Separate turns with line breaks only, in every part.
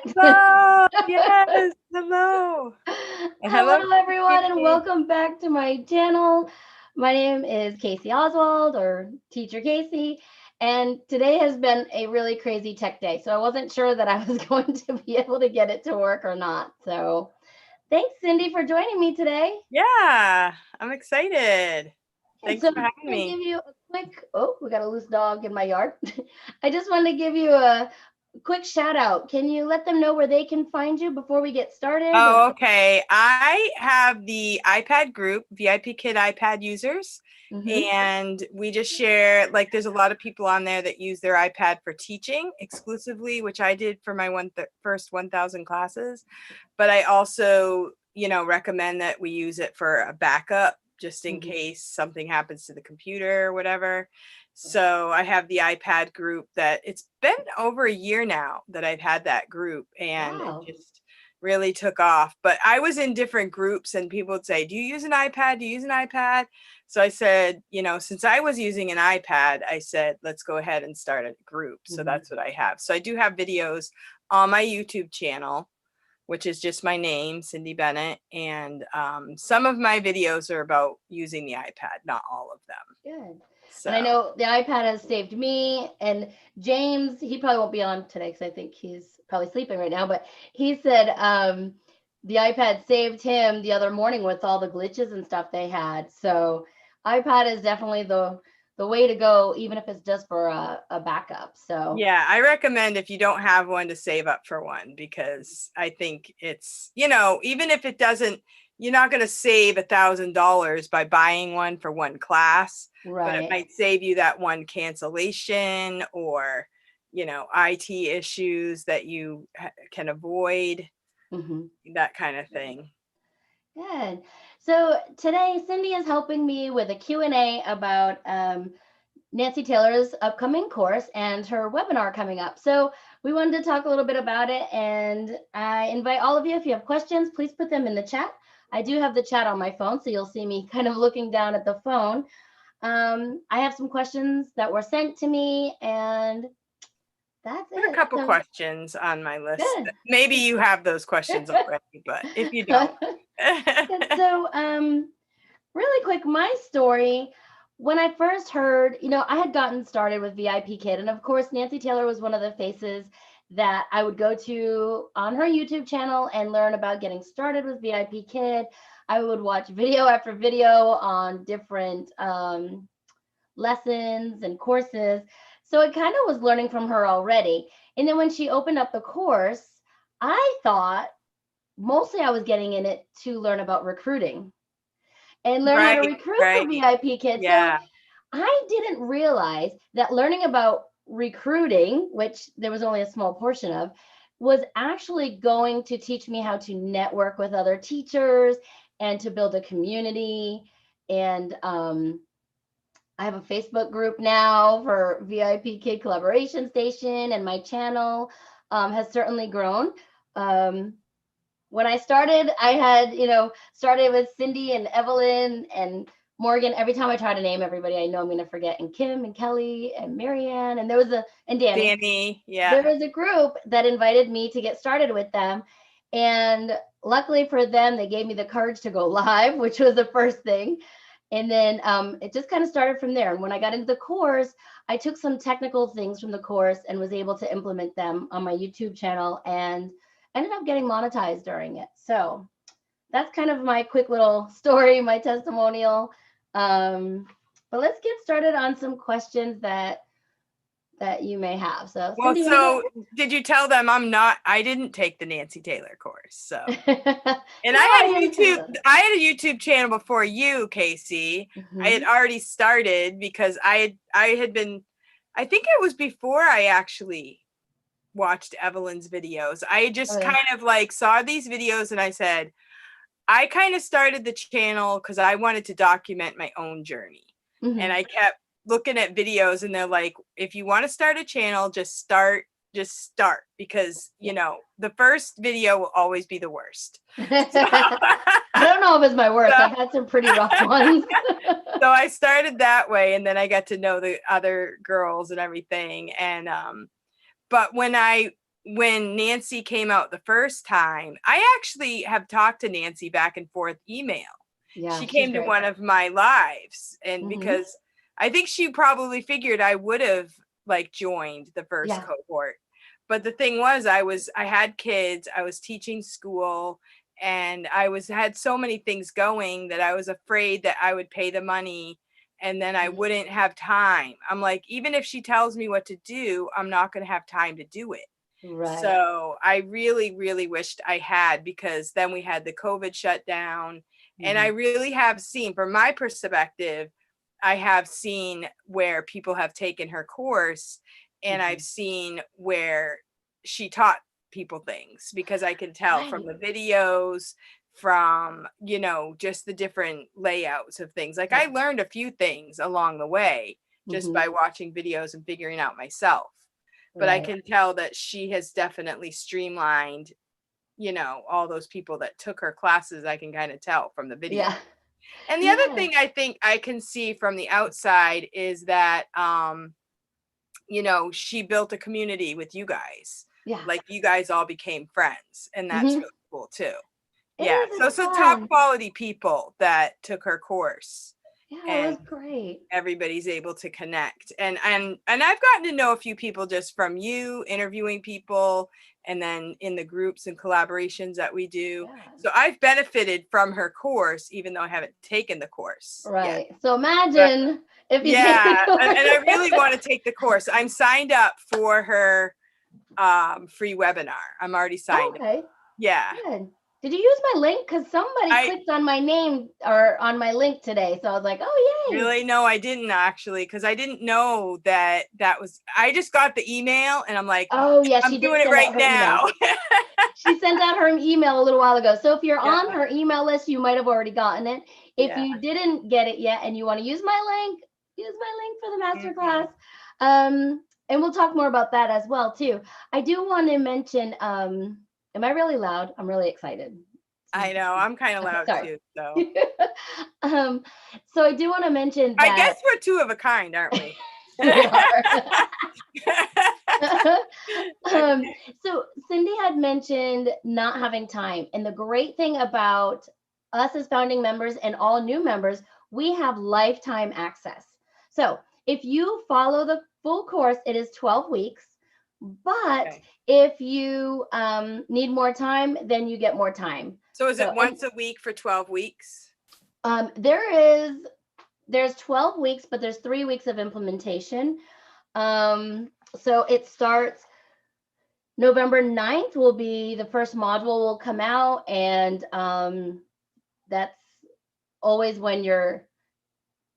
Hello. Yes. Hello. And hello.
Hello, everyone, and
Katie.
welcome back to my channel. My name is Casey Oswald, or Teacher Casey, and today has been a really crazy tech day. So I wasn't sure that I was going to be able to get it to work or not. So thanks, Cindy, for joining me today.
Yeah, I'm excited.
And
Thanks
so
for
I'm
having
going to
me.
give you a quick, oh, we got a loose dog in my yard. I just wanted to give you a quick shout out. Can you let them know where they can find you before we get started?
Oh, okay. I have the iPad group, VIP Kid iPad users,
Mhm.
and we just share, like, there's a lot of people on there that use their iPad for teaching exclusively, which I did for my first 1,000 classes. But I also, recommend that we use it for a backup just in
Mhm.
case something happens to the computer or whatever. So I have the iPad group that it's been over a year now that I've had that group, and it
Wow.
just really took off. But I was in different groups and people would say, do you use an iPad? Do you use an iPad? So I said, since I was using an iPad, I said, let's go ahead and start a group. So
Mhm.
that's what I have. So I do have videos on my YouTube channel, which is just my name, Cindy Bennett. And some of my videos are about using the iPad, not all of them.
Good. And I
So
know the iPad has saved me and James. He probably won't be on today because I think he's probably sleeping right now. But he said the iPad saved him the other morning with all the glitches and stuff they had. So iPad is definitely the way to go, even if it's just for a backup. So
yeah, I recommend if you don't have one to save up for one, because I think it's, even if it doesn't, you're not going to save $1,000 by buying one for one class, but it
right.
might save you that one cancellation or, IT issues that you can avoid,
Hmm.
that kind of thing.
Good. So today Cindy is helping me with a Q&A about Nancy Taylor's upcoming course and her webinar coming up. So we wanted to talk a little bit about it, and I invite all of you, if you have questions, please put them in the chat. I do have the chat on my phone, so you'll see me kind of looking down at the phone. I have some questions that were sent to me, and that's
I have a
it.
couple
So
questions on my list.
good.
Maybe you have those questions already, but if you don't.
Good. So really quick, my story. When I first heard, I had gotten started with VIP Kid, and of course, Nancy Taylor was one of the faces that I would go to on her YouTube channel and learn about getting started with VIP Kid. I would watch video after video on different lessons and courses. So I kind of was learning from her already. And then when she opened up the course, I thought mostly I was getting in it to learn about recruiting and learn how to
Right,
recruit for
right.
VIP kids. So
Yeah.
I didn't realize that learning about recruiting, which there was only a small portion of, was actually going to teach me how to network with other teachers and to build a community. And I have a Facebook group now for VIP Kid Collaboration Station, and my channel has certainly grown. Um, when I started, I had, started with Cindy and Evelyn and Morgan. Every time I try to name everybody, I know I'm going to forget. And Kim and Kelly and Marianne. And and Danny.
Danny, yeah.
There was a group that invited me to get started with them. And luckily for them, they gave me the courage to go live, which was the first thing. And then it just kind of started from there. And when I got into the course, I took some technical things from the course and was able to implement them on my YouTube channel and ended up getting monetized during it. So that's kind of my quick little story, my testimonial. Um, but let's get started on some questions that you may have. So
Well,
Cindy, you want to go
so did you tell them I didn't take the Nancy Taylor course. So,
first?
and
No, I didn't say that.
I had a YouTube channel before you, Casey. I had
Mm-hmm.
already started because I had been, I think it was before I actually watched Evelyn's videos. I
Oh
just
yeah.
kind of like saw these videos and I said, I kind of started the channel because I wanted to document my own journey. And
Mm-hmm.
I kept looking at videos and they're like, if you want to start a channel, just start because,
Yeah.
the first video will always be the worst. So,
I don't know if it's my worst.
so,
I've had some pretty rough ones.
so I started that way and then I got to know the other girls and everything. And, but when I when Nancy came out the first time, I actually have talked to Nancy back and forth email.
Yeah,
She
she's
came to
great.
one of my lives, and
Mhm.
because I think she probably figured I would have like joined the first
Yeah.
cohort. But the thing was, I had kids, I was teaching school, and had so many things going that I was afraid that I would pay the money and then I wouldn't have time. I'm like, even if she tells me what to do, I'm not going to have time to do it.
Right.
So I really, really wished I had, because then we had the COVID shutdown. And I really have seen, from my perspective, I have seen where people have taken her course, and I've seen where she taught people things, because I can tell from the videos, from, you know, just the different layouts of things. Like I learned a few things along the way just by watching videos and figuring out myself. But I can tell that she has definitely streamlined, you know, all those people that took her classes. I can kind of tell from the video.
Yeah.
And the other thing I think I can see from the outside is that, you know, she built a community with you guys.
Yeah.
Like you guys all became friends, and that's really cool too.
It
Yeah.
is,
So
it's
top
fun.
quality people that took her course.
Yeah, it
And
was great.
everybody's able to connect. And I've gotten to know a few people just from you interviewing people, and then in the groups and collaborations that we do.
Yeah.
So I've benefited from her course, even though I haven't taken the course yet.
Right. So imagine if you take the course.
And I really want to take the course. I'm signed up for her free webinar. I'm already signed up.
Okay.
Yeah.
Good. Did you use my link? Because somebody clicked on my name or on my link today. So I was like, oh, yay.
Really? No, I didn't actually, because I didn't know that was, I just got the email and I'm like,
oh, yeah,
I'm doing it right now.
She sent out her email a little while ago. So if you're on her email list, you might have already gotten it. If you didn't get it yet and you want to use my link, use my link for the masterclass. And we'll talk more about that as well, too. I do want to mention, am I really loud? I'm really excited.
I know, I'm kind of loud too. So.
So I do want to mention that.
I guess we're two of a kind, aren't we?
We are. So Cindy had mentioned not having time. And the great thing about us as founding members and all new members, we have lifetime access. So if you follow the full course, it is 12 weeks. But if you need more time, then you get more time.
So is it once a week for 12 weeks?
There's 12 weeks, but there's 3 weeks of implementation. So it starts November 9th will be the first module will come out. And that's always when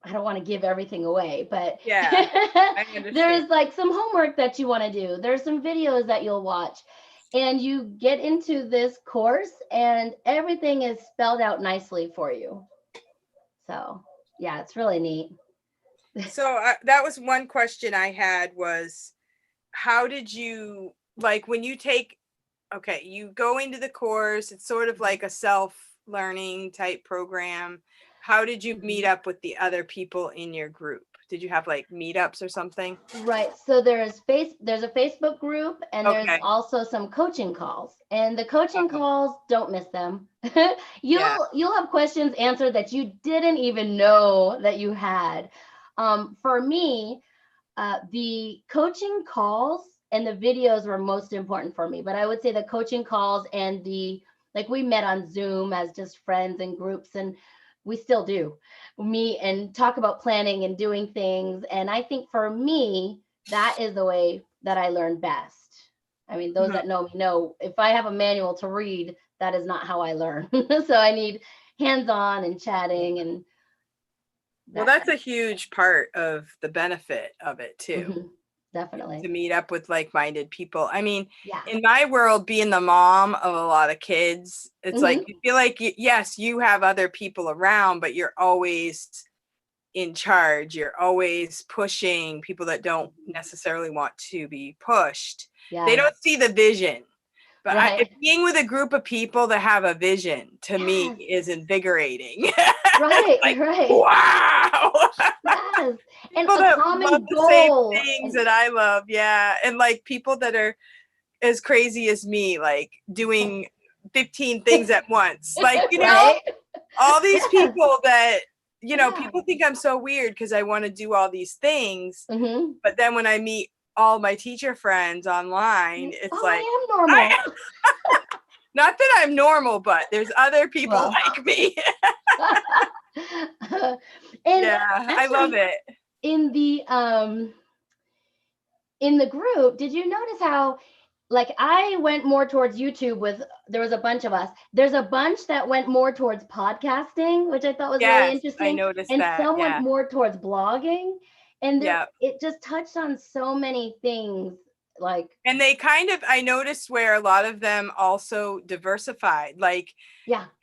I don't want to give everything away, but there's like some homework that you want to do. There's some videos that you'll watch, and you get into this course and everything is spelled out nicely for you. So yeah, it's really neat.
So that was one question I had, was how did you, like when you you go into the course, it's sort of like a self-learning type program. How did you meet up with the other people in your group? Did you have like meetups or something?
Right. So there's a Facebook group, and there's also some coaching calls. And the coaching calls, don't miss them. You'll have questions answered that you didn't even know that you had. For me, the coaching calls and the videos were most important for me. But I would say the coaching calls and we met on Zoom as just friends and groups, and we still do meet and talk about planning and doing things. And I think for me, that is the way that I learn best. I mean, those that know me know if I have a manual to read, that is not how I learn. So I need hands-on and chatting. And
that's a huge part of the benefit of it too.
Definitely.
To meet up with like-minded people. I mean, in my world, being the mom of a lot of kids, it's like, you feel like, yes, you have other people around, but you're always in charge. You're always pushing people that don't necessarily want to be pushed. They don't see the vision. But being with a group of people that have a vision, to me, is invigorating.
Right.
Wow.
Yes.
People
and a
that
common
love
goal.
The same things that I love. Yeah. And like people that are as crazy as me, like doing 15 things at once. Like,
Right?
all these people that,
Yeah.
people think I'm so weird because I want to do all these things.
Mm-hmm.
But then when I meet all my teacher friends online, it's like,
I am normal.
not that I'm normal, but there's other people like me.
And
yeah, I love it.
In the group, did you notice how, like, I went more towards YouTube there was a bunch of us. There's a bunch that went more towards podcasting, which I thought was really interesting.
I noticed
and
that.
some went more towards blogging. And it just touched on so many things.
And they I noticed where a lot of them also diversified. Like,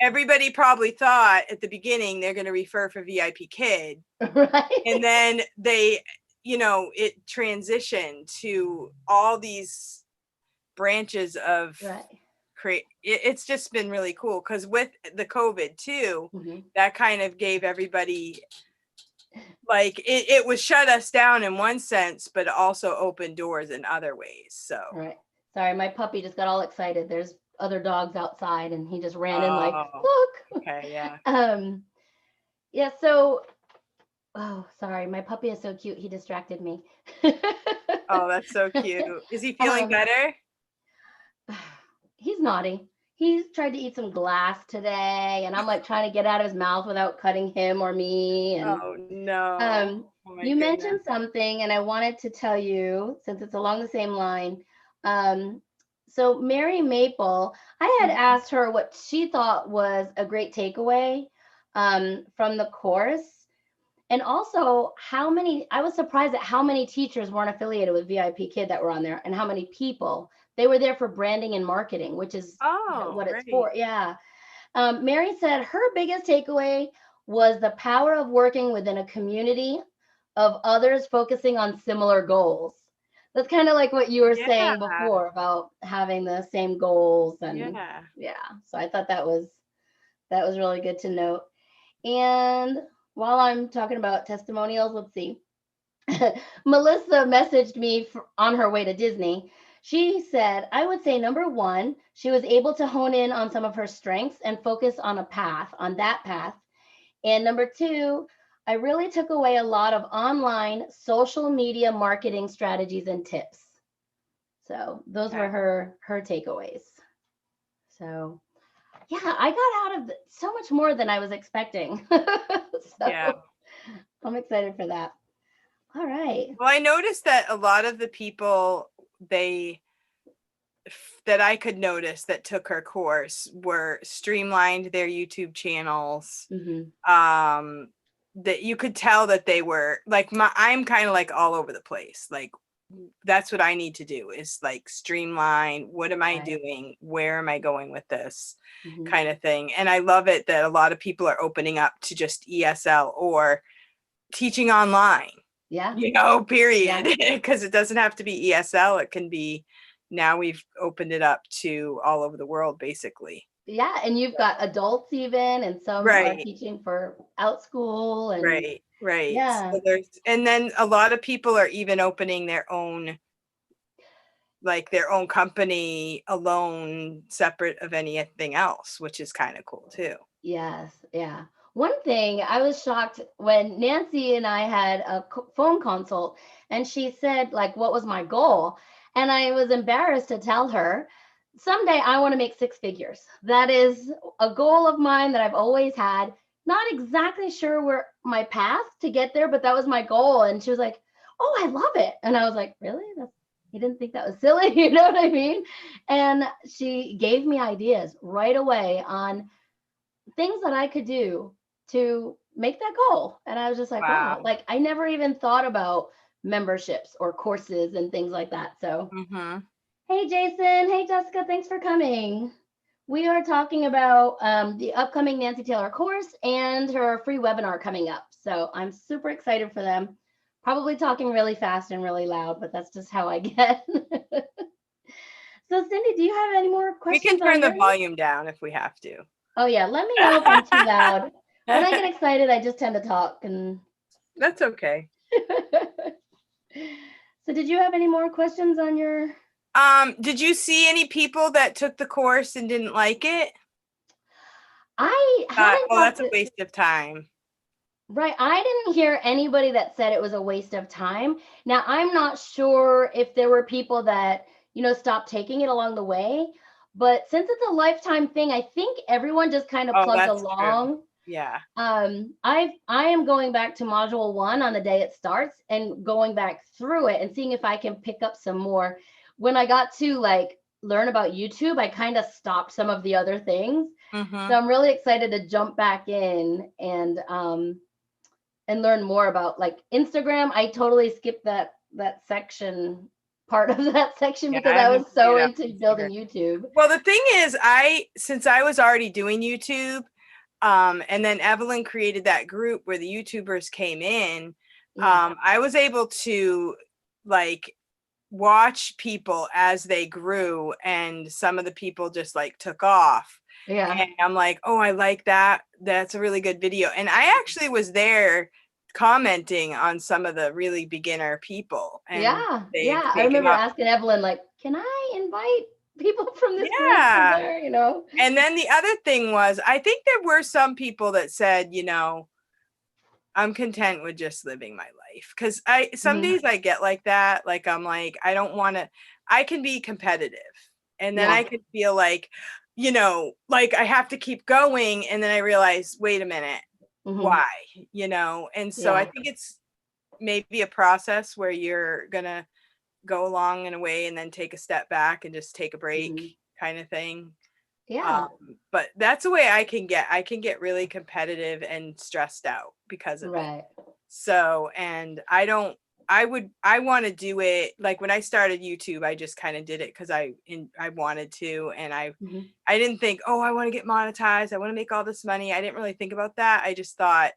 everybody probably thought at the beginning they're going to refer for VIP Kid.
Right.
And then they, it transitioned to all these branches of it's just been really cool, because with the COVID too, that kind of gave everybody, like, it was shut us down in one sense, but also opened doors in other ways. So
sorry, my puppy just got all excited. There's other dogs outside and he just ran in like, look.
Okay, yeah.
Yeah, so sorry, my puppy is so cute, he distracted me.
Oh, that's so cute. Is he feeling better?
He's naughty. He's tried to eat some glass today, and I'm like trying to get out of his mouth without cutting him or me. And
oh no.
You mentioned something, and I wanted to tell you, since it's along the same line. So Mary Maple, I had asked her what she thought was a great takeaway from the course. And also I was surprised at how many teachers weren't affiliated with VIP Kid that were on there, and how many people. They were there for branding and marketing, which is what it's for. Yeah. Mary said her biggest takeaway was the power of working within a community of others focusing on similar goals. That's kind of like what you were saying before about having the same goals. And so I thought that was really good to note. And while I'm talking about testimonials, let's see. Melissa messaged me on her way to Disney. She said, I would say number one, she was able to hone in on some of her strengths and focus on that path. And number two, I really took away a lot of online social media marketing strategies and tips. So those were her takeaways. So yeah, I got out of so much more than I was expecting. I'm excited for that. All right.
Well, I noticed that a lot of the people that I could notice that took her course were streamlined their YouTube channels. That you could tell that they were like, I'm kind of like all over the place. Like, that's what I need to do, is like streamline. What am I doing? Where am I going with this kind of thing? And I love it that a lot of people are opening up to just ESL or teaching online. Period. Because it doesn't have to be ESL. It can be, now we've opened it up to all over the world, basically.
Yeah, and you've got adults even, and some are teaching for out school. And
Yeah. So and then a lot of people are even opening their own company alone, separate of anything else, which is kind of cool too.
Yes. Yeah. One thing, I was shocked when Nancy and I had a phone consult, and she said, like, what was my goal? And I was embarrassed to tell her, someday I want to make 6 figures. That is a goal of mine that I've always had. Not exactly sure where my path to get there, but that was my goal. And she was like, oh, I love it. And I was like, really? You didn't think that was silly? You know what I mean? And she gave me ideas right away on things that I could do to make that goal. And I was just like, wow, like I never even thought about memberships or courses and things like that. So, Hey, Jason. Hey, Jessica. Thanks for coming. We are talking about the upcoming Nancy Taylor course and her free webinar coming up. So I'm super excited for them. Probably talking really fast and really loud, but that's just how I get. So Cindy, do you have any more questions?
We can turn the volume down if we have to.
Oh yeah, let me know if I'm too loud. When I get excited, I just tend to talk, and
that's okay.
So did you have any more questions on your
Did you see any people that took the course and didn't like it?
I haven't
Oh,
talked
that's a
to,
waste of time.
right. I didn't hear anybody that said it was a waste of time. Now, I'm not sure if there were people that, stopped taking it along the way, but since it's a lifetime thing, I think everyone just kind of
Oh,
plugged
that's true.
along.
Yeah.
I am going back to module 1 on the day it starts and going back through it and seeing if I can pick up some more. When I got to like learn about YouTube, I kind of stopped some of the other things.
Mm-hmm.
So I'm really excited to jump back in and learn more about like Instagram. I totally skipped that section part of that section
Yeah,
because
I
I
haven't
was so
figured out
into building
Instagram.
YouTube.
Well, the thing is, since I was already doing YouTube, and then Evelyn created that group where the YouTubers came in,
Yeah.
I was able to like watch people as they grew, and some of the people just like took off.
Yeah.
And I'm like, oh, I like that. That's a really good video. And I actually was there commenting on some of the really beginner people, and
Yeah.
they've
Yeah. I
taken
remember
off.
asking Evelyn, like, can I invite people from this group in
Yeah.
there,
And then the other thing was, I think there were some people that said, I'm content with just living my life. Cause some
Mhm.
days I get like that. Like, I'm like, I don't want to, I can be competitive. And then
Yeah.
I can feel like, like I have to keep going. And then I realize, wait a minute,
Mhm.
why? And so I
Yeah.
think it's maybe a process where you're going to go along in a way and then take a step back and just take a break
Mhm.
kind of thing.
Yeah.
But that's the way I can get really competitive and stressed out because of it.
Right.
So, and I want to do it like when I started YouTube, I just kind of did it because I wanted to, and
Mhm.
I didn't think, oh, I want to get monetized, I want to make all this money. I didn't really think about that. I just thought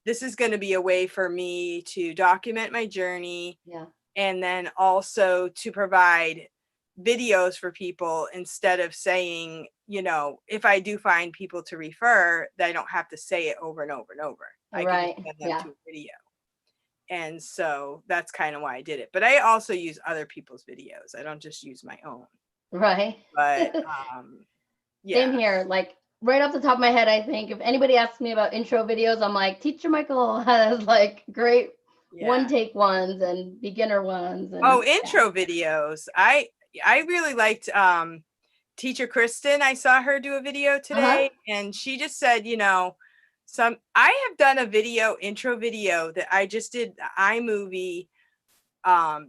this is going to be a way for me to document my journey,
Yeah.
and then also to provide videos for people instead of saying, if I do find people to refer, that I don't have to say it over and over and over. I can just
Right.
send them
Yeah.
to a video. And so that's kind of why I did it. But I also use other people's videos. I don't just use my own.
Right.
But
Same
yeah.
here. Like right off the top of my head, I think if anybody asks me about intro videos, I'm like, Teacher Michael has like great one
Yeah.
take ones and beginner ones. And
Oh, intro videos. I really liked Teacher Kristen. I saw her do a video
Uh-huh.
today, and she just said, I have done a intro video that I just did the iMovie.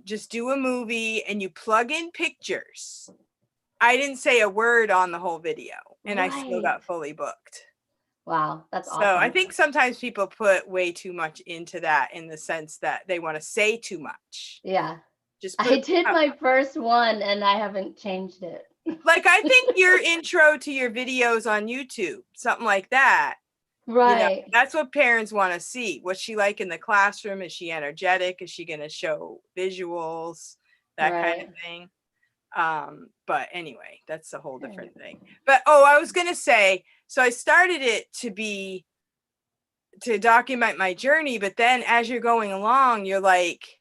Just do a movie and you plug in pictures. I didn't say a word on the whole video, and I still
Right.
got fully booked.
Wow, that's
So I
awesome.
think sometimes people put way too much into that, in the sense that they want to say too much.
Yeah.
Just
I
put
did my first one and I haven't changed it.
like, I think your intro to your videos on YouTube, something like that.
Right.
That's what parents want to see. What's she like in the classroom? Is she energetic? Is she going to show visuals? That kind of
Right.
thing. But anyway, that's a whole different thing. But I was going to say, so I started it to document my journey, but then as you're going along, you're like,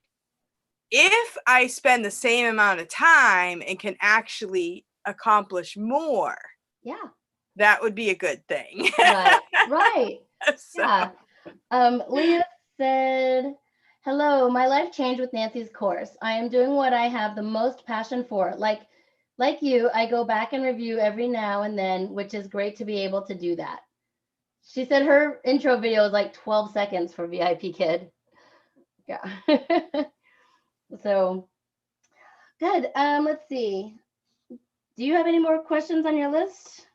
if I spend the same amount of time and can actually accomplish more,
Yeah.
that would be a good thing.
Right. Right.
So,
Yeah. Leah said, hello, my life changed with Nancy's course. I am doing what I have the most passion for. Like you, I go back and review every now and then, which is great to be able to do that. She said her intro video is like 12 seconds for VIP Kid. Yeah. So good. Let's see. Do you have any more questions on your list?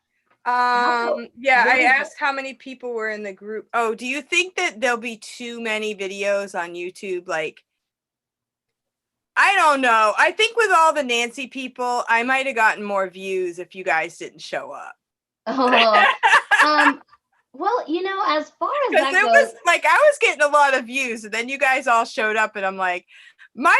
yeah,
What
I
is
asked how many people were in the group. Oh, do you think that there'll be too many videos on YouTube? Like, I don't know. I think with all the Nancy people, I might have gotten more views if you guys didn't show up.
Oh, well, as far as
Because
that
it
goes,
was like, I was getting a lot of views, and then you guys all showed up, and I'm like, my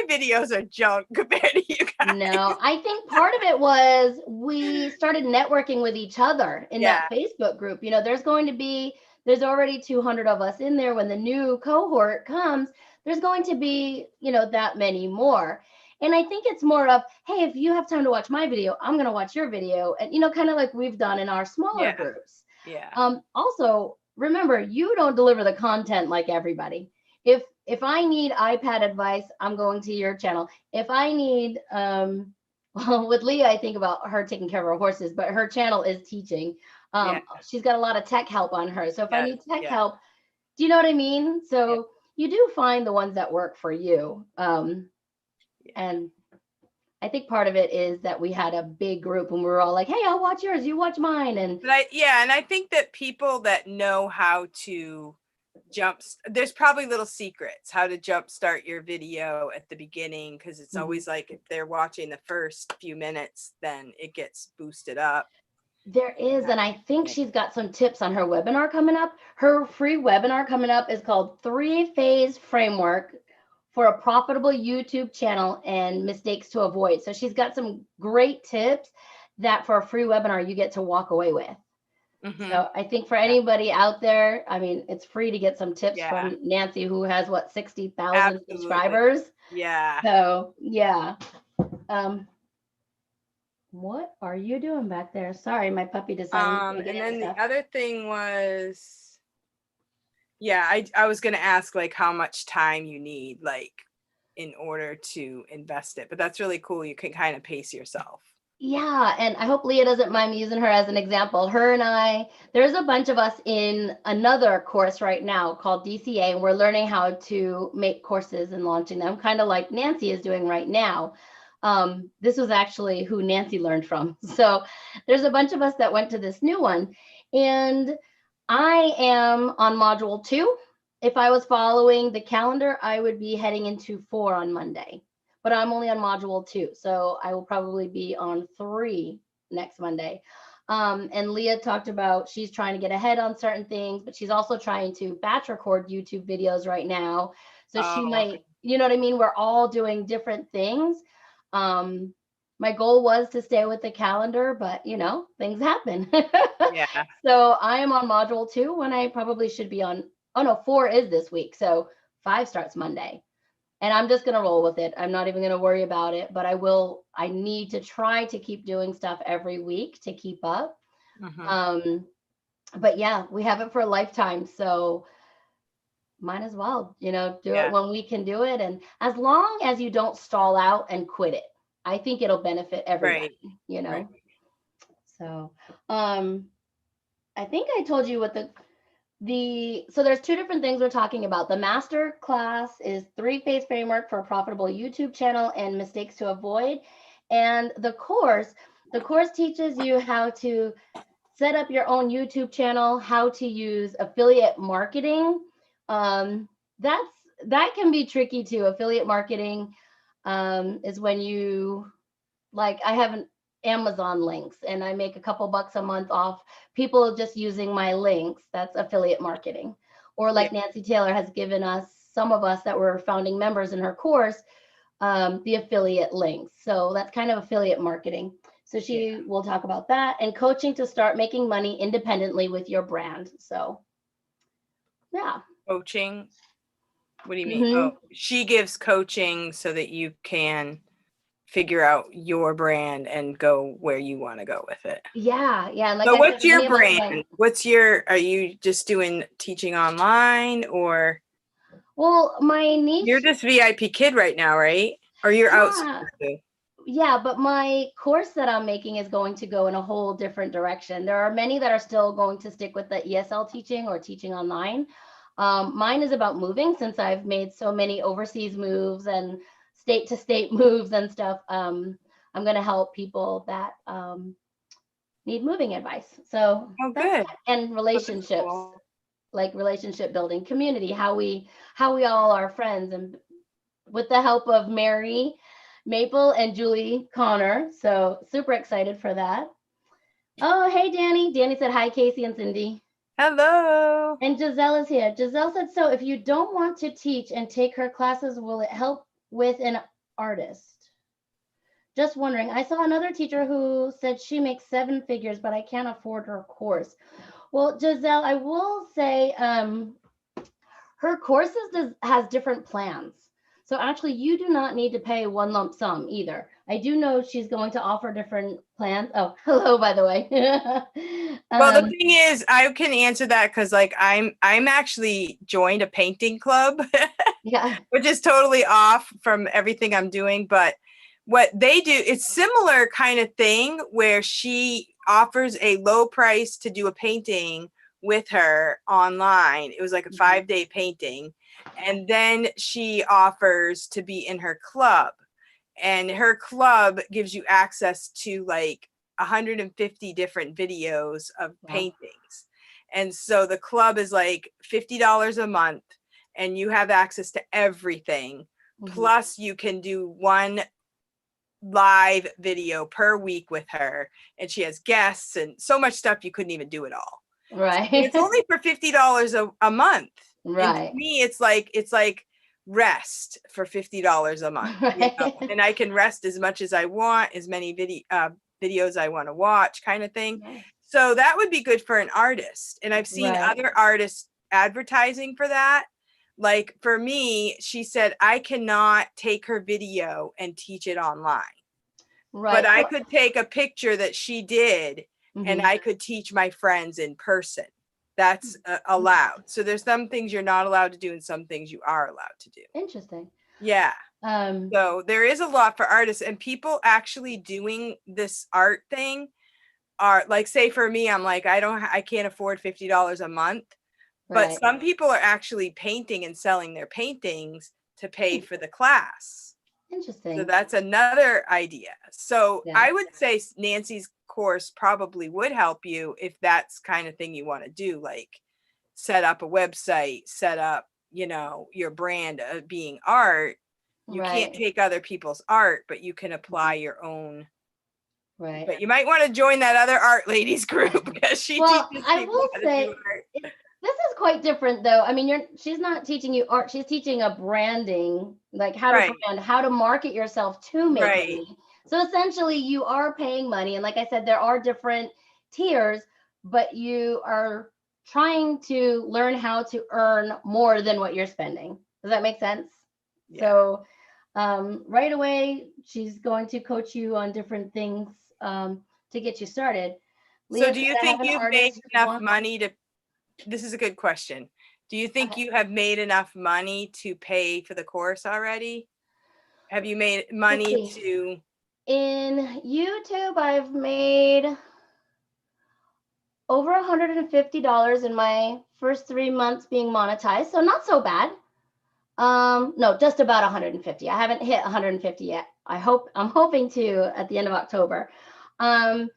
videos are junk compared to you guys.
no, I think part of it was we started networking with each other in
Yeah.
that Facebook group. There's already 200 of us in there. When the new cohort comes, there's going to be, that many more. And I think it's more of, hey, if you have time to watch my video, I'm going to watch your video. And, kind of like we've done in our smaller groups.
Yeah.
Also, remember, you don't deliver the content like everybody. If I need iPad advice, I'm going to your channel. If I need, well, with Leah, I think about her taking care of her horses, but her channel is teaching. She's got a lot of tech help on her. So if I need tech help, do you know what I mean? So you do find the ones that work for you. And I think part of it is that we had a big group and we were all like, hey, I'll watch yours, you watch mine. And
I think that people that know how to there's probably little secrets how to jumpstart your video at the beginning, because it's always like if they're watching the first few minutes, then it gets boosted up.
There is, and I think she's got some tips on her webinar coming up. Her free webinar coming up is called 3-Phase Framework for a Profitable YouTube Channel and Mistakes to Avoid. So she's got some great tips that for a free webinar you get to walk away with. So I think for anybody out there, I mean, it's free to get some tips from Nancy, who has 60,000 subscribers.
Yeah.
So yeah. What are you doing back there? Sorry, my puppy decided.
And then the other thing was, I was going to ask like how much time you need like in order to invest it, but that's really cool. You can kind of pace yourself.
Yeah, and I hope Leah doesn't mind me using her as an example. Her and I, there's a bunch of us in another course right now called DCA, and we're learning how to make courses and launching them, kind of like Nancy is doing right now. This was actually who Nancy learned from. So there's a bunch of us that went to this new one, and I am on module 2. If I was following the calendar, I would be heading into 4 on Monday. But I'm only on module 2, so I will probably be on 3 next Monday. And Leah talked about she's trying to get ahead on certain things, but she's also trying to batch record YouTube videos right now. So she might, you know what I mean? We're all doing different things. My goal was to stay with the calendar, but things happen. So I am on module 2 when I probably should be on, 4 is this week. So 5 starts Monday. And I'm just going to roll with it. I'm not even going to worry about it, but I need to try to keep doing stuff every week to keep up. But yeah, we have it for a lifetime. So might as well, do it when we can do it. And as long as you don't stall out and quit it, I think it'll benefit everybody, So, I think I told you what so there's 2 different things we're talking about. The master class is 3-Phase Framework for a Profitable YouTube Channel and Mistakes to Avoid. And the course teaches you how to set up your own YouTube channel, how to use affiliate marketing. That can be tricky too. Affiliate marketing is when you, like, I have an Amazon links and I make a couple bucks a month off people just using my links. That's affiliate marketing. Or like Nancy Taylor has given us, some of us that were founding members in her course, the affiliate links. So that's kind of affiliate marketing. So she will talk about that, and coaching to start making money independently with your brand. So yeah.
Coaching. What do you mean? Oh, she gives coaching so that you can figure out your brand and go where you want to go with it.
Yeah. Like
so what's your brand? Are you just doing teaching online, or?
Well, my niche.
You're just VIP kid right now, right? Or you're outsourcing?
Yeah, but my course that I'm making is going to go in a whole different direction. There are many that are still going to stick with the ESL teaching or teaching online. Mine is about moving, since I've made so many overseas moves and state to state moves and stuff. I'm going to help people that need moving advice. So
good.
And relationships, like relationship building, community, how we all are friends, and with the help of Mary Maple and Julie Connor. So super excited for that. Oh, hey, Danny. Danny said, hi, Casey and Cindy.
Hello.
And Giselle is here. Giselle said, so if you don't want to teach and take her classes, will it help with an artist? Just wondering. I saw another teacher who said she makes 7 figures, but I can't afford her course. Well, Giselle, I will say her courses has different plans. So actually, you do not need to pay one lump sum either. I do know she's going to offer different plans. Oh, hello, by the way.
Well, the thing is, I can answer that because like I'm actually joined a painting club,
Yeah.
which is totally off from everything I'm doing. But what they do, it's similar kind of thing where she offers a low price to do a painting with her online. It was like a 5-day painting. And then she offers to be in her club. And her club gives you access to like 150 different videos of paintings. And so the club is like $50 a month and you have access to everything. Plus you can do one live video per week with her, and she has guests and so much stuff you couldn't even do it all.
Right.
And it's only for $50 a month.
Right.
And to me, it's like rest for $50 a month.
Right.
You know? And I can rest as much as I want, as many videos I want to watch, kind of thing.
Nice.
So that would be good for an artist. And I've seen other artists advertising for that. Like for me, she said, I cannot take her video and teach it online. Right. But I could take a picture that she did and I could teach my friends in person. That's allowed. So there's some things you're not allowed to do and some things you are allowed to do.
Interesting.
Yeah. So there is a lot for artists, and people actually doing this art thing are like, say for me, I'm like, I can't afford $50 a month. But some people are actually painting and selling their paintings to pay for the class.
Interesting.
So that's another idea. So I would say Nancy's course probably would help you if that's kind of thing you want to do, like set up a website, set up, you know, your brand of being art. You can't take other people's art, but you can apply your own. Right. But you might want to join that other art ladies group because she teaches
I will say
art.
This is quite different though. I mean, she's not teaching you art, she's teaching a branding, like how to brand, how to market yourself to make money. So essentially you are paying money. And like I said, there are different tiers, but you are trying to learn how to earn more than what you're spending. Does that make sense? Yeah. So right away, she's going to coach you on different things to get you started.
So do you think you've made enough money to, this is a good question. Do you think you have made enough money to pay for the course already? Have you made money to?
In YouTube, I've made over $150 in my first 3 months being monetized. So not so bad. No, just about 150. I haven't hit 150 yet. I'm hoping to at the end of October. In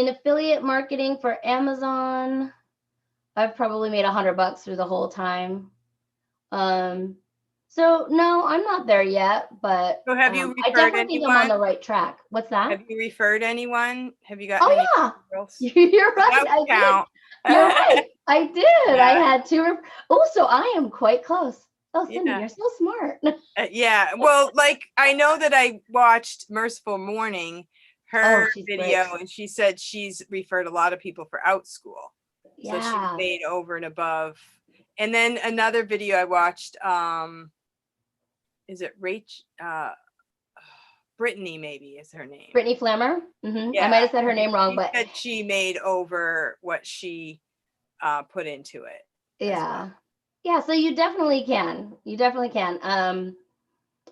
affiliate marketing for Amazon, I've probably made $100 through the whole time. So no, I'm not there yet, but
so have you
I definitely think I'm on the right track. What's that?
Have you referred anyone? Have you got?
Oh yeah, you're right. I did. You're right. I did. Yeah. I had two. So I am quite close. Oh, Cindy, you're so smart.
Yeah. Well, like I know that I watched Merciful Morning, her video, and she said she's referred a lot of people for OutSchool. Yeah. So she made over and above. And then another video I watched, is it Brittany maybe is her name.
Brittany Flammer? Mm-hmm. Yeah. I might have said her name wrong, but
said she made over what she put into it.
Yeah. Well. Yeah, so you definitely can. You definitely can.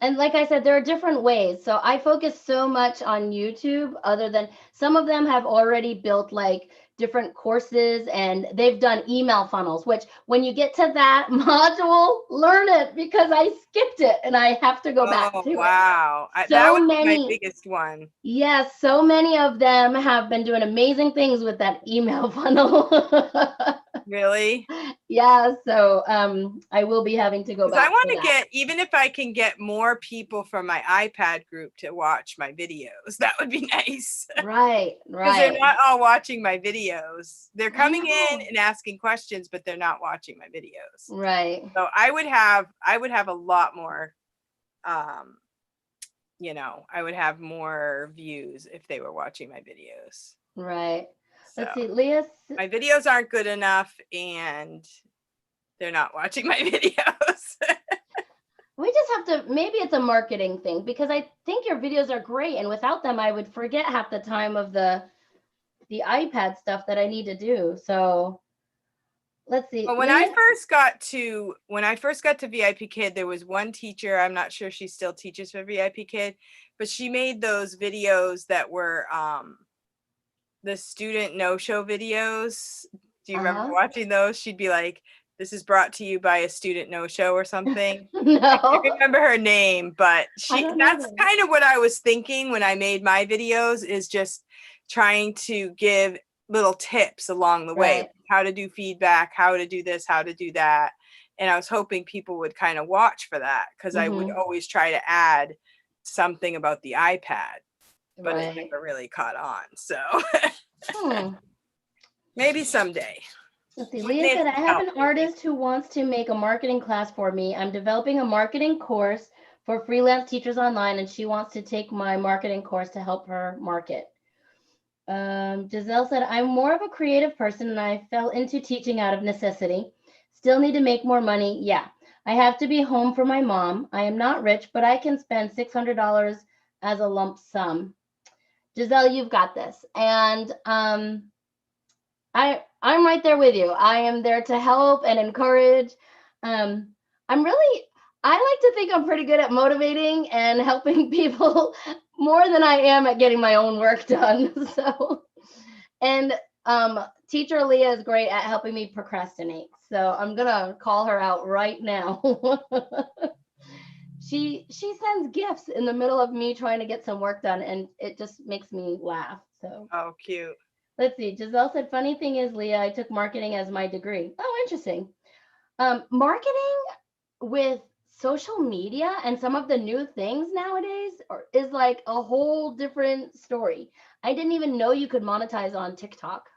And like I said, there are different ways. So I focus so much on YouTube, other than some of them have already built like different courses and they've done email funnels, which when you get to that module, learn it because I skipped it and I have to go back to it.
Wow. That was my biggest one.
Yes, so many of them have been doing amazing things with that email funnel.
Really?
Yeah, so I will be having to go back.
I want to get, even if I can get more people from my iPad group to watch my videos, that would be nice.
Right.
Because they're not all watching my videos. They're coming in and asking questions, but they're not watching my videos.
Right.
So I would have a lot more, you know, I would have more views if they were watching my videos.
Right. Let's see, Leah.
My videos aren't good enough and they're not watching my videos.
We just have to, maybe it's a marketing thing, because I think your videos are great, and without them I would forget half the time of the iPad stuff that I need to do. So let's see.
But when I first got to VIP Kid, there was one teacher, I'm not sure she still teaches for VIP Kid, but she made those videos that were the student no-show videos. Do you remember watching those? She'd be like, this is brought to you by a student no-show or something. I can't
No,
remember her name, but
I don't know
that's
that.
kind of what I was thinking when I made my videos, is just trying to give little tips along the way,
Right.
how to do feedback, how to do this, how to do that. And I was hoping people would kind of watch for that, because I would always try to add something about the iPad, but it
Right.
never really caught on. So
Hmm.
maybe someday.
Let's see.
With
Leah said, I
Nancy's
have
help,
an
maybe.
artist who wants to make a marketing class for me. I'm developing a marketing course for freelance teachers online, and she wants to take my marketing course to help her market. Giselle said, I'm more of a creative person and I fell into teaching out of necessity. Still need to make more money. Yeah, I have to be home for my mom. I am not rich, but I can spend $600 as a lump sum. Giselle, you've got this. And I'm right there with you. I am there to help and encourage. Um, I'm really, I like to think I'm pretty good at motivating and helping people more than I am at getting my own work done. So, and teacher Leah is great at helping me procrastinate. So I'm gonna call her out right now. She sends gifts in the middle of me trying to get some work done, and it just makes me laugh. So
Oh, cute.
let's see. Giselle said, funny thing is, Leah, I took marketing as my degree. Oh, interesting. Marketing with social media and some of the new things nowadays is like a whole different story. I didn't even know you could monetize on TikTok.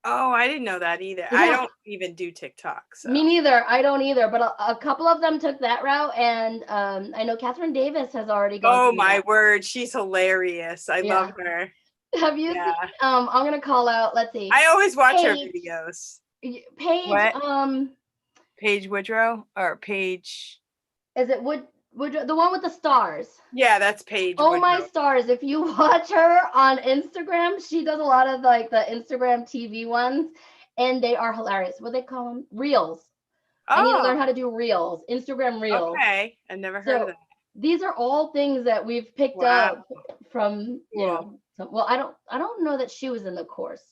Oh, I didn't know that either. I
Yeah,
don't even do TikTok, so.
me neither. I don't either. But a couple of them took that route, and I know Catherine Davis has already gone
Oh
through
my
that.
word, she's hilarious. I love
Yeah.
her.
Have you
Yeah.
seen? I'm gonna call out. Let's see.
I always watch her
Paige.
videos.
Paige.
What? Paige Woodrow or Paige?
Is it Wood the one with the stars?
Yeah, that's Paige
Oh my
Woodrow.
stars. If you watch her on Instagram, she does a lot of like the Instagram TV ones, and they are hilarious. What they call them? Reels. I need to learn how to
Oh,
do reels, Instagram reels.
okay. I've never heard of
So
that.
these are all things that we've picked
Wow,
up from,
cool.
well, I don't know that she was in the course.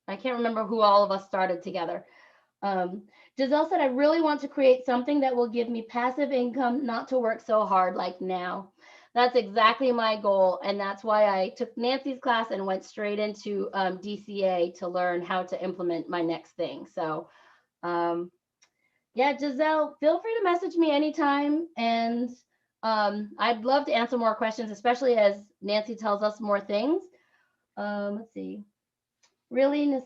I can't remember who all of us started together. Um, Giselle said, I really want to create something that will give me passive income, not to work so hard like now. That's exactly my goal. And that's why I took Nancy's class and went straight into DCA to learn how to implement my next thing. So, yeah, Giselle, feel free to message me anytime. And I'd love to answer more questions, especially as Nancy tells us more things. Let's see. Really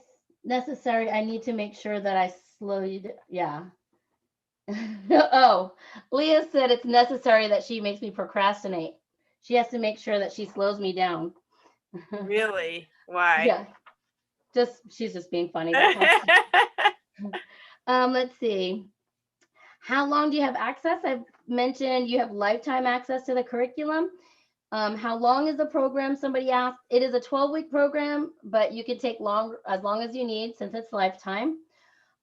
necessary. I need to make sure that I slow you down. Yeah. Oh, Leah said it's necessary that she makes me procrastinate. She has to make sure that she slows me down.
Really? Why?
Yeah, she's just being funny. That's all. Let's see. How long do you have access? I've mentioned you have lifetime access to the curriculum. How long is the program? Somebody asked. It is a 12-week program, but you can take as long as you need since it's lifetime.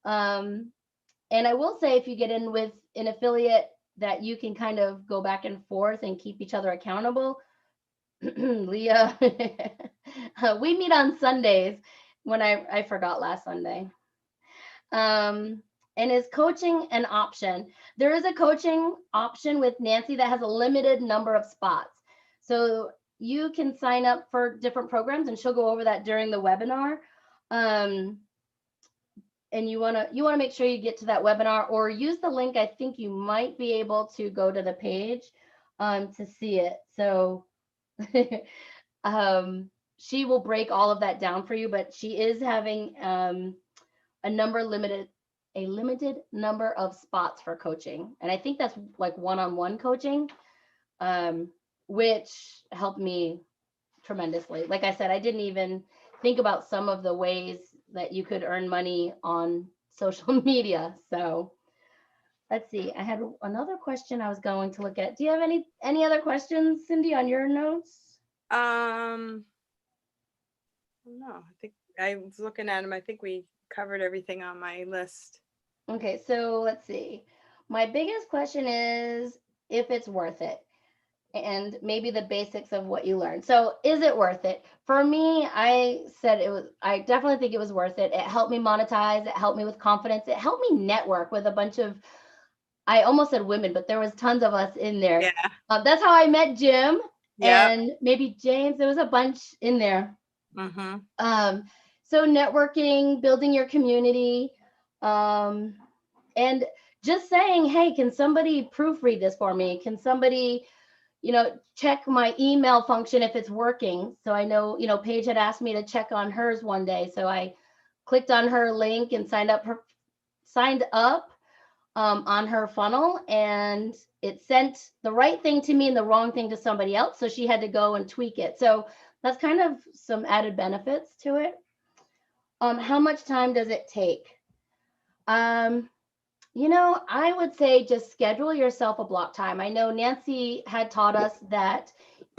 And I will say, if you get in with an affiliate, that you can kind of go back and forth and keep each other accountable. Leah, we meet on Sundays when I forgot last Sunday. And is coaching an option? There is a coaching option with Nancy that has a limited number of spots. So you can sign up for different programs, and she'll go over that during the webinar. And you want to make sure you get to that webinar, or use the link. I think you might be able to go to the page to see it. So she will break all of that down for you, but she is having a limited number of spots for coaching. And I think that's like one-on-one coaching, which helped me tremendously. Like I said, I didn't even think about some of the ways that you could earn money on social media. So let's see. I had another question I was going to look at. Do you have any other questions, Cindy, on your notes?
No, I think I was looking at them. I think we covered everything on my list.
Okay, so let's see. My biggest question is if it's worth it, and maybe the basics of what you learned. So, is it worth it? For me, I said it was, I definitely think it was worth it. It helped me monetize, it helped me with confidence, it helped me network with a bunch of, I almost said women, but there was tons of us in there.
Yeah.
That's how I met Jim
Yep.
and maybe James. There was a bunch in there.
Mm-hmm.
So networking, building your community, and just saying, hey, can somebody proofread this for me? Can somebody, check my email function if it's working? So I know, Paige had asked me to check on hers one day. So I clicked on her link and signed up on her funnel, and it sent the right thing to me and the wrong thing to somebody else. So she had to go and tweak it. So that's kind of some added benefits to it. How much time does it take? I would say just schedule yourself a block time. I know Nancy had taught us that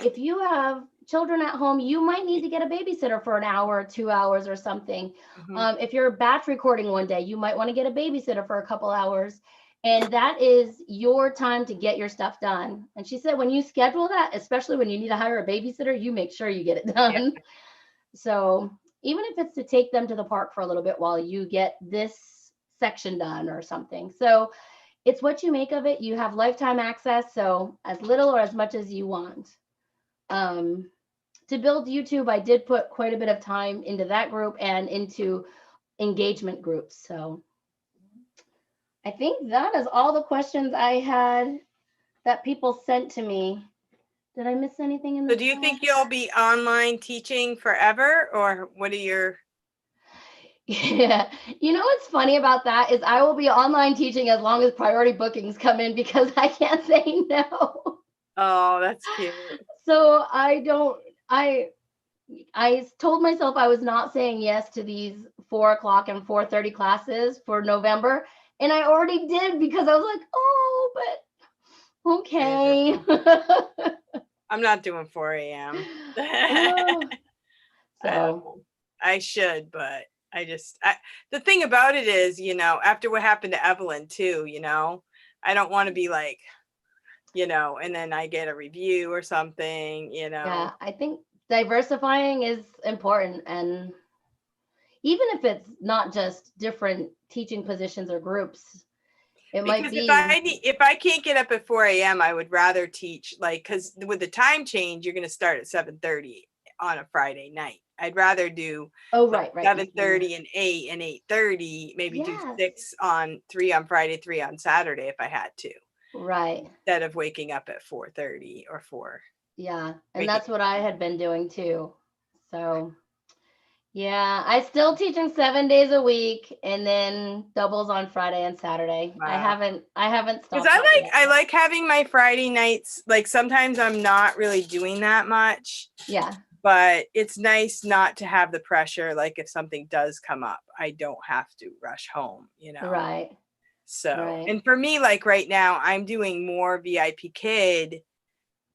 if you have children at home, you might need to get a babysitter for an hour, 2 hours or something.
Mm-hmm.
If you're batch recording one day, you might want to get a babysitter for a couple hours. And that is your time to get your stuff done. And she said, when you schedule that, especially when you need to hire a babysitter, you make sure you get it done. Yeah. So even if it's to take them to the park for a little bit while you get this section done or something. So it's what you make of it. You have lifetime access. So as little or as much as you want. To build YouTube, I did put quite a bit of time into that group and into engagement groups. So I think that is all the questions I had that people sent to me. Did I miss anything in the
So do you think you'll be online teaching forever, or what are your...
Yeah, what's funny about that is I will be online teaching as long as priority bookings come in, because I can't say no.
Oh, that's cute.
So I told myself I was not saying yes to these 4 o'clock and 4:30 classes for November. And I already did, because I was like, oh, but okay.
I'm not doing 4 a.m.
So
I should, but the thing about it is, after what happened to Evelyn too, I don't want to be like, and then I get a review or something,
Yeah, I think diversifying is important. And even if it's not just different teaching positions or groups, it might be.
If I can't get up at 4 a.m., I would rather teach, because with the time change, you're going to start at 7:30 on a Friday night. I'd rather do 7:30 and 8 and 8:30, maybe do 6 on 3 on Friday, 3 on Saturday if I had to.
Right.
Instead of waking up at 4:30 or 4.
Yeah, and that's what I had been doing too. So yeah, I still teaching 7 days a week, and then doubles on Friday and Saturday. Wow. I haven't stopped.
Because I like having my Friday nights. Like sometimes I'm not really doing that much.
Yeah.
But it's nice not to have the pressure. Like if something does come up, I don't have to rush home,
Right.
So, right. And for me, like right now, I'm doing more VIP Kid.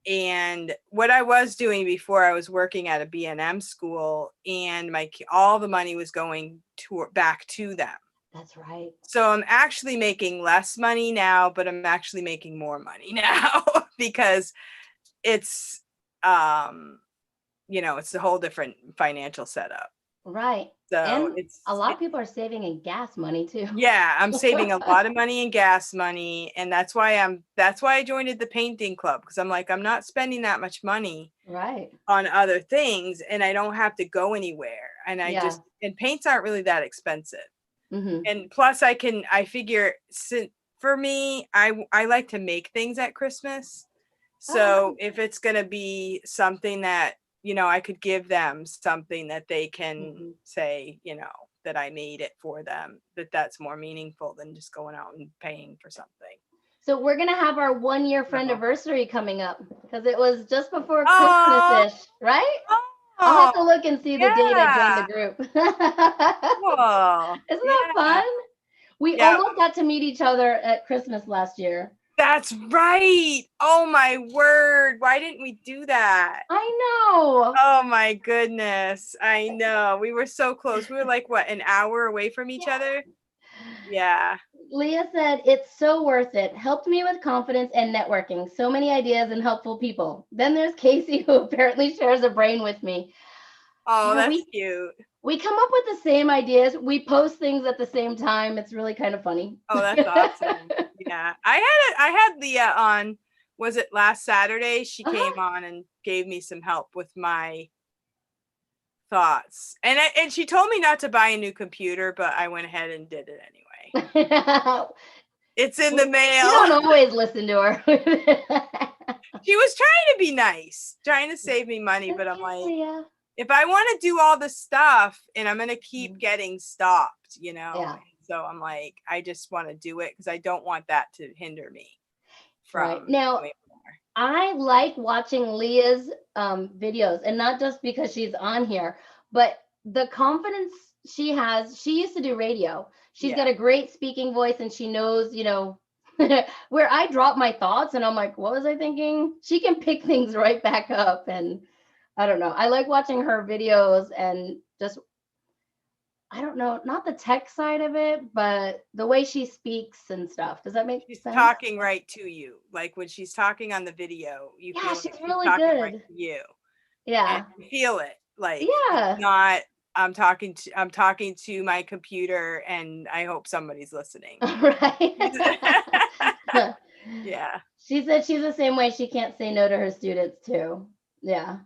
And what I was doing before, I was working at a B&M school, and all the money was going back to them.
That's right.
So I'm actually making less money now, but I'm actually making more money now because it's, it's a whole different financial setup.
Right. So and a lot of people are saving in gas money too.
Yeah, I'm saving a lot of money in gas money, and that's why I joined the painting club, because I'm like, I'm not spending that much money on other things, and I don't have to go anywhere, and and paints aren't really that expensive. Mm-hmm. And plus I figure, for me, I like to make things at Christmas. So if it's going to be something that, I could give them something that they can say, that I made it for them, that's more meaningful than just going out and paying for something.
So we're going to have our 1-year friendiversary coming up, because it was just before Christmas-ish, right? I'll have to look and see the date I joined the group.
Cool.
Isn't that fun? We almost got to meet each other at Christmas last year.
That's right. Oh my word. Why didn't we do that?
I know.
Oh my goodness. I know. We were so close. We were like, what, an hour away from each other? Yeah.
Leah said, it's so worth it. Helped me with confidence and networking. So many ideas and helpful people. Then there's Casey, who apparently shares a brain with me.
Oh, that's cute.
We come up with the same ideas. We post things at the same time. It's really kind of funny.
Oh, that's awesome. Yeah. I had Leah on, was it last Saturday? She came on and gave me some help with my thoughts. And she told me not to buy a new computer, but I went ahead and did it anyway. It's in the mail.
You don't always listen to her.
She was trying to be nice, trying to save me money, but I'm like, if I want to do all the stuff and I'm going to keep getting stopped, you know?
Yeah.
So I'm like, I just want to do it because I don't want that to hinder me from
right. Now, I like watching Leah's videos, and not just because she's on here, but the confidence she has. She used to do radio. She's got a great speaking voice, and she knows, you know, where I drop my thoughts and I'm like, what was I thinking? She can pick things right back up. And I don't know. I like watching her videos and just, I don't know, not the tech side of it, but the way she speaks and stuff. Does that make sense?
She's talking right to you. Like when she's talking on the video, you feel like
she's really good.
right to you.
Yeah.
And you feel it. Like it's not I'm talking to my computer and I hope somebody's listening.
Right.
Yeah.
She said she's the same way. She can't say no to her students too. Yeah.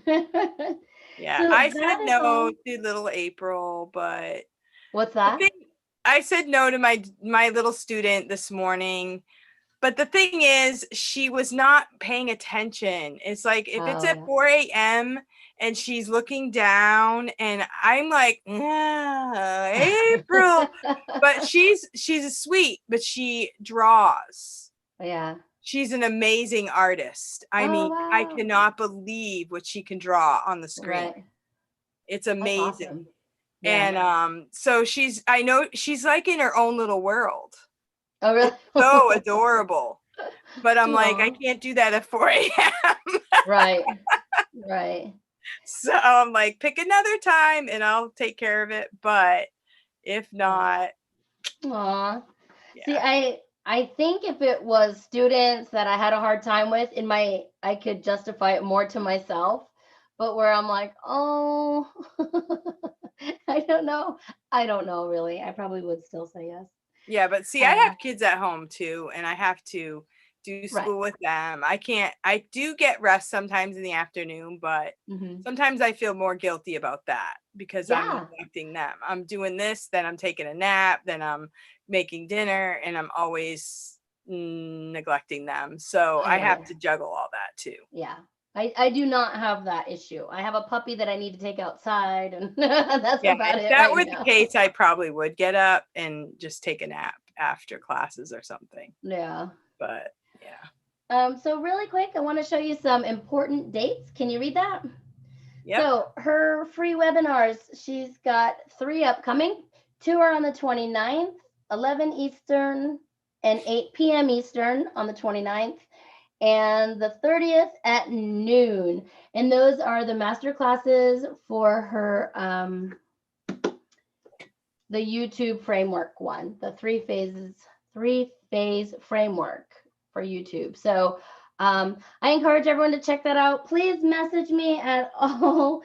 Yeah. So I said no to little April, but
what's that?
I said no to my little student this morning. But the thing is, she was not paying attention. It's like if it's at 4 a.m. and she's looking down and I'm like, April. But she's sweet, but she draws.
Yeah.
She's an amazing artist. I mean, I cannot believe what she can draw on the screen. Right. It's amazing. Awesome. Yeah. And so I know she's like in her own little world.
Oh, really?
So adorable. But I'm like, I can't do that at 4 a.m.
Right. Right.
So I'm like, pick another time and I'll take care of it. But if not.
Aw. Yeah. See, I think if it was students that I had a hard time with, I could justify it more to myself. But where I'm like, oh, I don't know. I don't know, really. I probably would still say yes.
Yeah, but see, I have kids at home too, and I have to do school with them. I do get rest sometimes in the afternoon, but sometimes I feel more guilty about that because I'm neglecting them. I'm doing this, then I'm taking a nap, then I'm making dinner, and I'm always neglecting them. So I have to juggle all that too.
Yeah. I do not have that issue. I have a puppy that I need to take outside, and that's about it.
If that were the case, I probably would get up and just take a nap after classes or something.
Yeah.
But yeah.
So really quick, I want to show you some important dates. Can you read that?
Yeah.
So her free webinars, she's got 3 upcoming. 2 are on the 29th, 11 Eastern and 8 p.m. Eastern on the 29th. And the 30th at noon. And those are the master classes for her, the YouTube framework one, the 3-phase framework for YouTube. So I encourage everyone to check that out. Please message me at all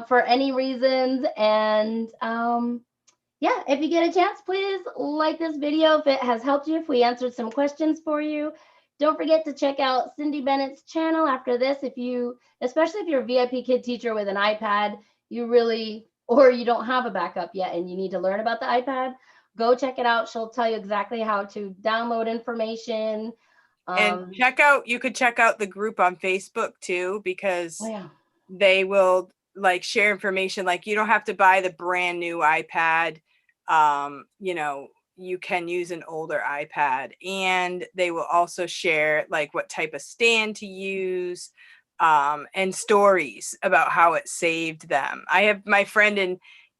for any reasons. And yeah, if you get a chance, please like this video if it has helped you, if we answered some questions for you. Don't forget to check out Cindy Bennett's channel after this. Especially if you're a VIP kid teacher with an iPad, or you don't have a backup yet and you need to learn about the iPad, go check it out. She'll tell you exactly how to download information.
And you could check out the group on Facebook too, because they will like share information. Like you don't have to buy the brand new iPad. You can use an older iPad, and they will also share like what type of stand to use and stories about how it saved them. I have my friend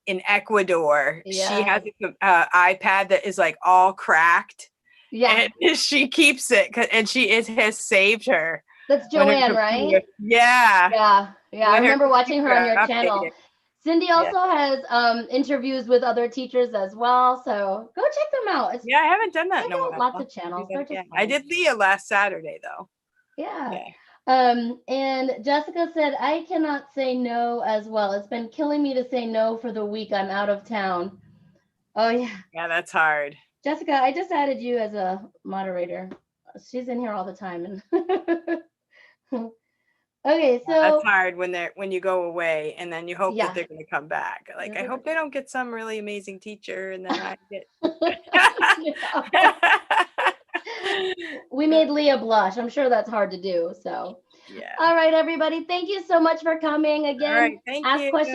in Ecuador. She has
Yes.
an iPad that is like all cracked,
Yeah,
and she keeps it, and it has saved her
that's
when her
Joanne, right?
computer. Yeah,
Yeah, yeah. I
when her
remember watching her
computer
on your
got
channel.
updated.
Cindy
Yeah,
also has interviews with other teachers as well. So go check them out.
yeah, I haven't done that
Check
in a
out
while.
lots
I'll
of
do
channels.
that
They're just
again. I
fun.
did Leah last Saturday though.
Yeah.
Yeah.
And Jessica said, I cannot say no as well. It's been killing me to say no for the week I'm out of town. Oh, yeah.
Yeah, that's hard.
Jessica, I just added you as a moderator. She's in here all the time. And okay,
Yeah, that's
so
hard when you go away and then you hope that
yeah.
they're going to come back. Like, I hope they don't get some really amazing teacher and then I get.
We made Leah blush. I'm sure that's hard to do. So,
Yeah.
all right, everybody. Thank you so much for coming
All right.
again.
Thank
Ask
you.
questions.